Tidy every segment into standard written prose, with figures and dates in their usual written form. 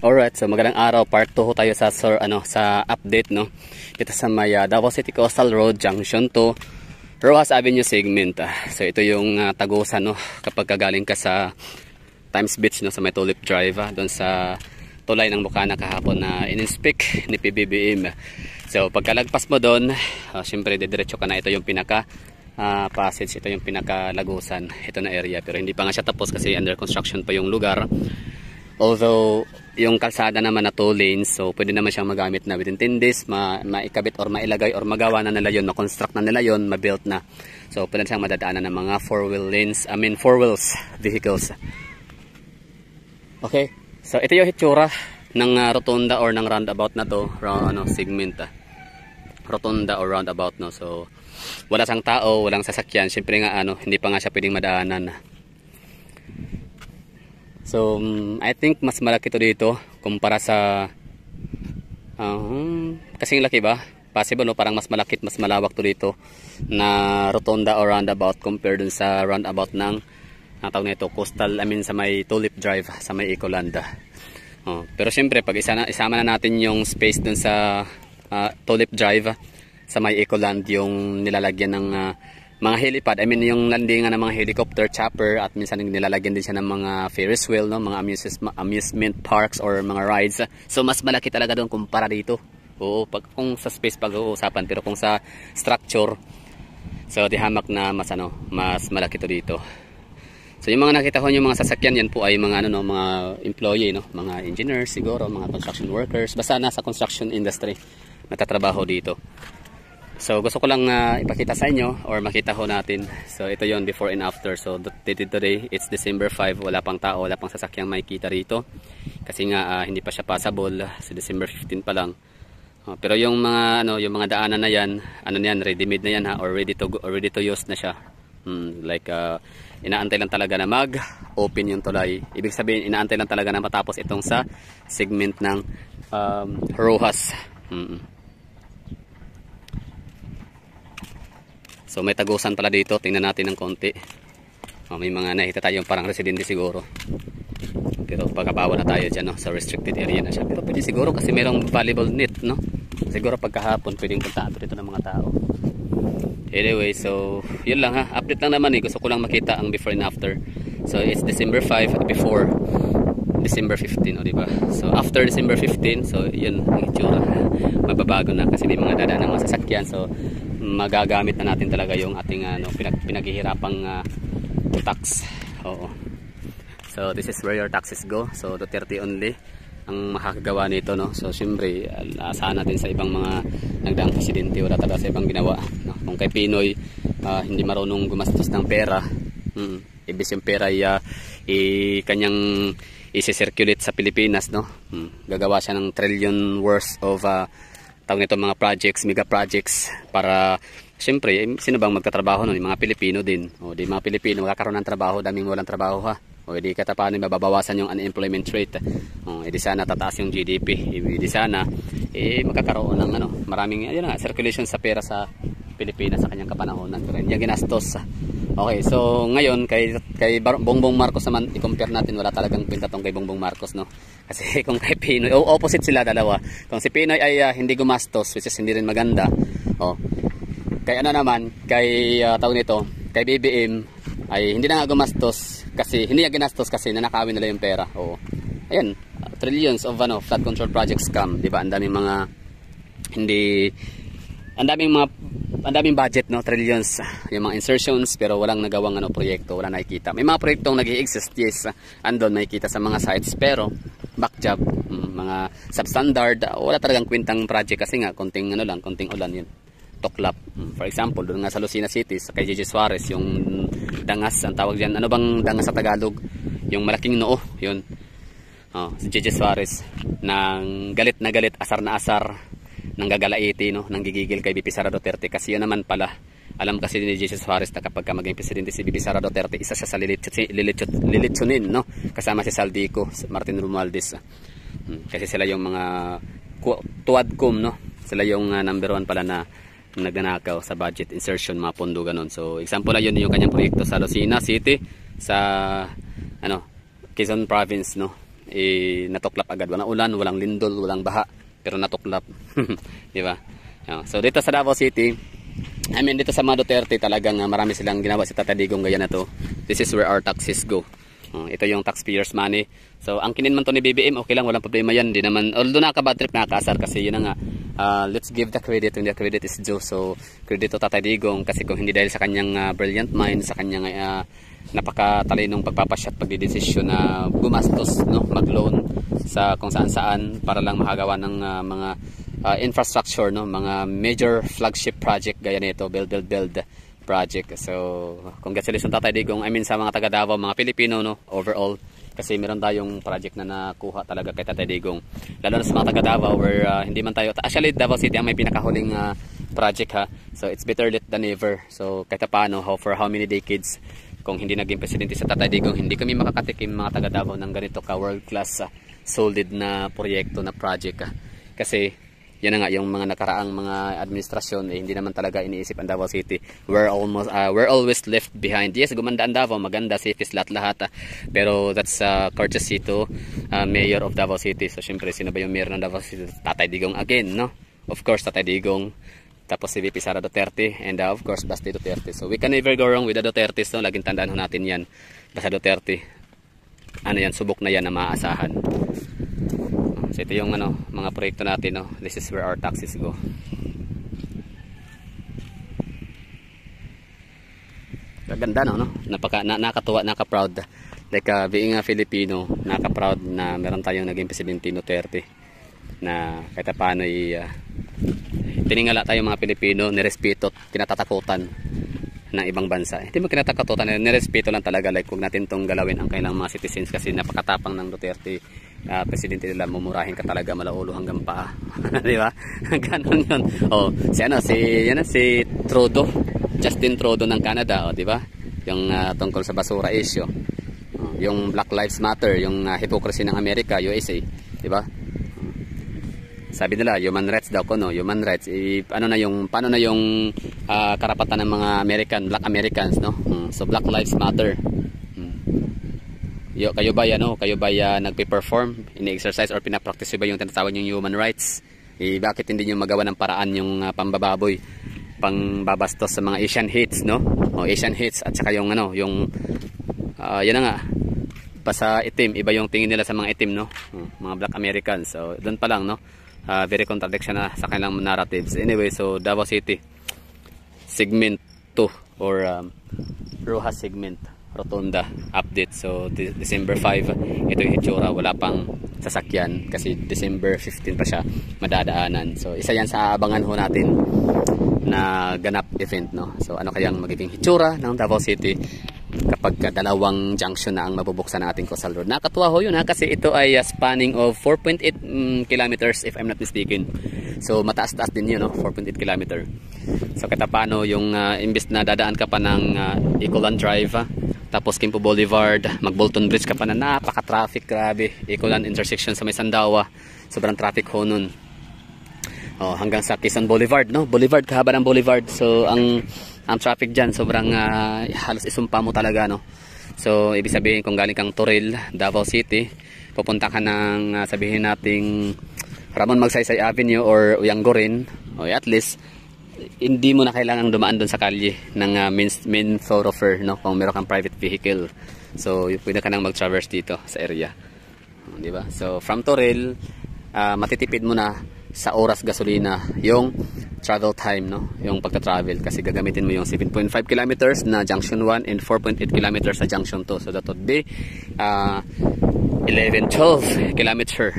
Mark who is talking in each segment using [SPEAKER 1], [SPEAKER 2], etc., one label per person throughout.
[SPEAKER 1] Alright, so magandang araw. Part 2 tayo sa sa update no. Dito sa may Davao City Coastal Road Junction to Rojas Avenue segment. So ito yung tagusan no kapag galing ka sa Times Beach no sa may Tulip Drive doon sa tulay ng Bukana kahapon na in-inspect ni PBBM. So pagkalagpas mo doon, syempre didiretso ka na. Ito yung pinaka passage, ito yung pinaka lagusan, ito na area, pero hindi pa nga siya tapos kasi under construction pa yung lugar. Although yung kalsada naman na 2 lanes, so pwede naman siyang magamit na within 10 days, maikabit or mailagay or magawa na nila yun, ma-construct na nila yun, ma-built na. So pwede siyang madadaanan ng mga 4-wheel lanes, 4 wheels vehicles. Okay, so ito yung hitsura ng rotunda or ng roundabout na to, segment. Rotunda or roundabout no. So wala sang tao, walang sasakyan, syempre nga hindi pa nga siya pwedeng madaanan. So I think mas malaki to dito kumpara sa kasing laki ba? Possible no, parang mas malaki at mas malawak to dito na rotunda or roundabout compared dun sa roundabout ng tawag nito coastal, sa may Tulip Drive, sa may Ecoland. Pero syempre pag isama na natin yung space dun sa Tulip Drive sa may Ecoland, yung nilalagyan ng mga helipad, yung landingan ng mga helicopter, chopper, at minsan nilalagyan din siya ng mga Ferris wheel, no? Mga amusement parks or mga rides. So mas malaki talaga doon kumpara dito. Oo, kung sa space pag-uusapan, pero kung sa structure, so di hamak na mas malaki to dito. So yung mga nakita ko yung mga sasakyan, yan po ay mga mga employee, no? Mga engineers siguro, mga construction workers, basta nasa construction industry natatrabaho dito. So gusto ko lang ipakita sa inyo or makita ho natin. So ito yon before and after. So today it's December 5, wala pang tao, wala pang sasakyang makikita rito. Kasi nga hindi pa siya passable, so December 15 pa lang. Pero yung mga yung mga daanan na yan, ready made na yan or ready to use na siya. Like inaantay lang talaga na mag-open yung tulay. Ibig sabihin inaantay lang talaga na matapos itong sa segment ng Rojas. So may tagusan pala dito, tingnan natin ng konti. May mga nakita tayong parang residente siguro. Pero pagkabawal na tayo dyan, no? Sa restricted area na siya. Pero pwede siguro kasi merong volleyball net, no? Siguro pagkahapon pwedeng puntaan dito ng mga tao. Anyway, so yun lang ha. Update lang naman Gusto ko lang makita ang before and after. So it's December 5 before December 15, diba? So after December 15, so yun ang itsura. Mababago na kasi may mga dadaan ng mga sasakyan. So magagamit na natin talaga yung ating pinaghihirapang tax. Oo. So this is where your taxes go. So Duterte only ang makakagawa nito, no. So syempre asahan natin sa ibang mga nagdaang presidente, wala talaga sa ibang ginawa, no? Kung kay Pinoy hindi marunong gumastos ng pera, ibig yung pera kanyang isi-circulate sa Pilipinas, no. Gagawa siya ng trillion worth of tawag nito mga projects, mega projects para syempre sino bang magtatrabaho nun? Yung mga Pilipino din. O di mga Pilipino magkakaroon ng trabaho, daming walang trabaho ha. O di paano mababawasan yung unemployment rate. O di sana tataas yung GDP. Di sana magkakaroon ng maraming circulation sa pera sa Pilipinas sa kanyang kapanahonan. Pero hindi ginastos. Okay, so ngayon kay Bongbong Marcos naman i-compare natin, wala talagang kwenta tong kay Bongbong Marcos, no. Kasi kung kay Pinoy, opposite sila dalawa. Kung si Pinoy ay hindi gumastos, which is hindi rin maganda. Kay naman, kay tawag nito, kay BBM ay hindi na nga gumastos kasi hindi niya ginastos kasi nanakawin nila yung pera. Ayan, trillions of flood control projects scam, di ba? Ang daming budget, no, trillions yung mga insertions, pero walang nagawang proyekto, wala nakikita. May mga proyektong nag-i-exist, yes, andon makikita sa mga sites, pero back job, mga substandard, wala talagang kwentang project kasi nga konting ulan yun, tuklap. For example, doon nga sa Lucena City kay JJ Suarez, yung dangas ang tawag diyan. Ano bang dangas sa Tagalog? Yung malaking noo, yun. Si JJ Suarez nang galit na galit, asar na asar, nang gagalaiti, no, nang gigigil kay BP Sara Duterte kasi yun naman pala. Alam kasi ni JJ Suarez na kapag maging presidente si BP Sara Duterte, isa siya sa lilitsunin, no, kasama si Saldico, Martin Romualdez. Kasi sila yung mga tuwadcom, no, sila yung number 1 pala na nagnanakaw sa budget insertion, mga pondo ganon. So example na yun yung kanyang proyekto sa Lucena City, sa Quezon Province, no. natuklap agad. Walang ulan, walang lindol, walang baha, pero natuklap. Di ba? So dito sa Davao City, dito sa mga Duterte talagang marami silang ginawa si Tata Digong gaya na to. This is where our taxes go. Ito yung taxpayers money. So ang kinin man to ni BBM, okay lang, walang problema yan. Di naman, although nakaka-bad trip, nakaka-asar kasi yun na nga. Let's give the credit when the credit is due. So credit to Tata Digong kasi kung hindi dahil sa kanyang brilliant mind, sa kanyang napakatalinong pagpapasya at pagdidesisyon na gumastos, no, mag-loan sa kung saan-saan para lang makagawa ng mga infrastructure, no, mga major flagship project gaya nito, build project. So congratulations Tata Digong, sa mga taga Davao, mga Pilipino, no, overall, kasi meron tayong project na nakuha talaga kay Tata Digong, lalo na sa mga taga Davao where hindi man tayo, actually Davao City ang may pinakahuling project ha, so it's better late than never. So kahit paano, for how many decades, kung hindi naging presidente sa Tata Digong, hindi kami makakatikim mga taga Davao ng ganito ka world class solid na proyekto na project kasi yan na nga, yung mga nakaraang mga administrasyon hindi naman talaga iniisip ang Davao City. We're always left behind. Yes, gumanda ang Davao, maganda, safest lahat pero that's courtesy to Mayor of Davao City. So syempre, sino ba yung Mayor ng Davao City? Tatay Digong again, no? Of course, Tatay Digong, tapos si VP Sara Duterte, and of course Basti Duterte. So we can never go wrong with the Dutertes, no? Laging tandaan ho natin yan. Basta Duterte, yan, subok na yan na maaasahan. So ito yung mga proyekto natin, no? This is where our taxes go. Kaganda, no? Nakatuwa, naka-proud. Like being a Filipino, naka-proud na meron tayong naging Presidente Duterte na kahit paano tiningala tayo mga Pilipino, nirespeto at kinatatakutan ng ibang bansa. Hindi mo kinatatakutan, nirespeto lang talaga. Like huwag natin tong galawin ang kailang mga citizens kasi napakatapang ng Duterte. Presidente nila, mumurahin ka talaga malaulo hanggang paa. Di ba? Ganon yun. Si Trudeau, Justin Trudeau ng Canada, di ba? Yung tungkol sa basura issue. Yung Black Lives Matter, yung hypocrisy ng Amerika, USA, di ba? Sabi nila human rights daw ko, no, human rights, paano na yung karapatan ng mga Black Americans, no? So Black Lives Matter. Kayo ba nagpe-perform, ini-exercise or pinapractice ba yung tinatawag yung human rights? Bakit hindi nyo magawa ng paraan yung pambababoy, pangbabastos sa mga Asian hates, no? Asian hates at saka yung yan na nga, basta itim, iba yung tingin nila sa mga itim, no? Mga Black Americans. So doon pa lang, no? Very contradiction na sa kanilang narratives. Anyway, so Davao City segment 2 or Rojas segment Rotunda update. So December 5 ito yung itsura, wala pang sasakyan kasi December 15 pa siya madadaanan. So isa yan sa abangan ho natin na ganap event, no? So ano kayang magiging itsura ng Davao City kapag dalawang junction na ang mabubuksan ng ating Coastal Road. Nakakatuwa ho yun kasi ito ay spanning of 4.8 kilometers if I'm not mistaken. So mataas-taas din yun, no? 4.8 kilometer. So kahit paano yung imbes na dadaan ka pa ng Ecoland Drive, tapos Quimpo Boulevard, mag-Bolton Bridge ka pa na napaka-traffic, grabe. Ecoland intersection sa may Sandawa, sobrang traffic ho nun. Hanggang sa Quezon Boulevard, no? Boulevard, kahaba ng Boulevard. So ang traffic dyan, sobrang halos isumpa mo talaga, no? So ibig sabihin kung galing kang Toril, Davao City, pupunta ka ng sabihin nating Ramon Magsaysay Avenue or Uyanggorin, at least hindi mo na kailangang dumaan doon sa kalye ng main thoroughfare, no? Kung meron kang private vehicle, so pwede ka nang mag-traverse dito sa area, di ba? So from Toril, matitipid mo na sa oras gasolina yung travel time, no? Yung pagta-travel kasi gagamitin mo yung 7.5 kilometers na junction 1 and 4.8 kilometers sa junction 2. So that would be 11-12 kilometer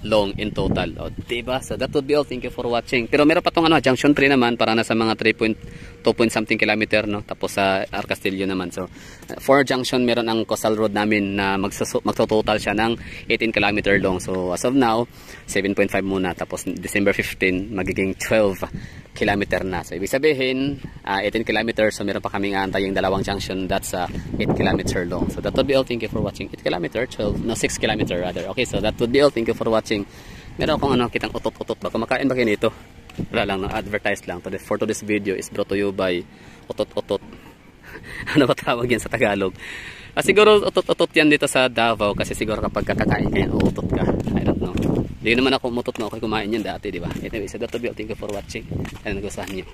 [SPEAKER 1] long in total. Diba? So that would be all. Thank you for watching. Pero meron pa tong junction 3 naman para nasa mga 3.2 something kilometer, no? Tapos sa Arcastillo naman. So 4 junction meron ang Coastal Road namin na magtototal siya ng 18 kilometer long. So as of now 7.5 muna, tapos December 15 magiging 12 kilometer na. So ibig sabihin 18 kilometers, so meron pa kaming antaying dalawang junction that's 8 kilometer long. So that would be all. Thank you for watching. 8 kilometer, 6 kilometer rather. Okay, so that would be all. Thank you for watching. Meron akong kitang utot-utot ba? Kumakain ba kayo nito? Wala lang, advertise lang. For today's video is brought to you by utot-utot. Ano ba tawag yan sa Tagalog? Siguro utot-utot yan dito sa Davao kasi siguro kapag kakakain kayo, uutot ka. I don't know. Hindi naman ako umutot na ako kumain yan dati, di ba? Anyway, so that's all. Thank you for watching. And nagustuhan nyo.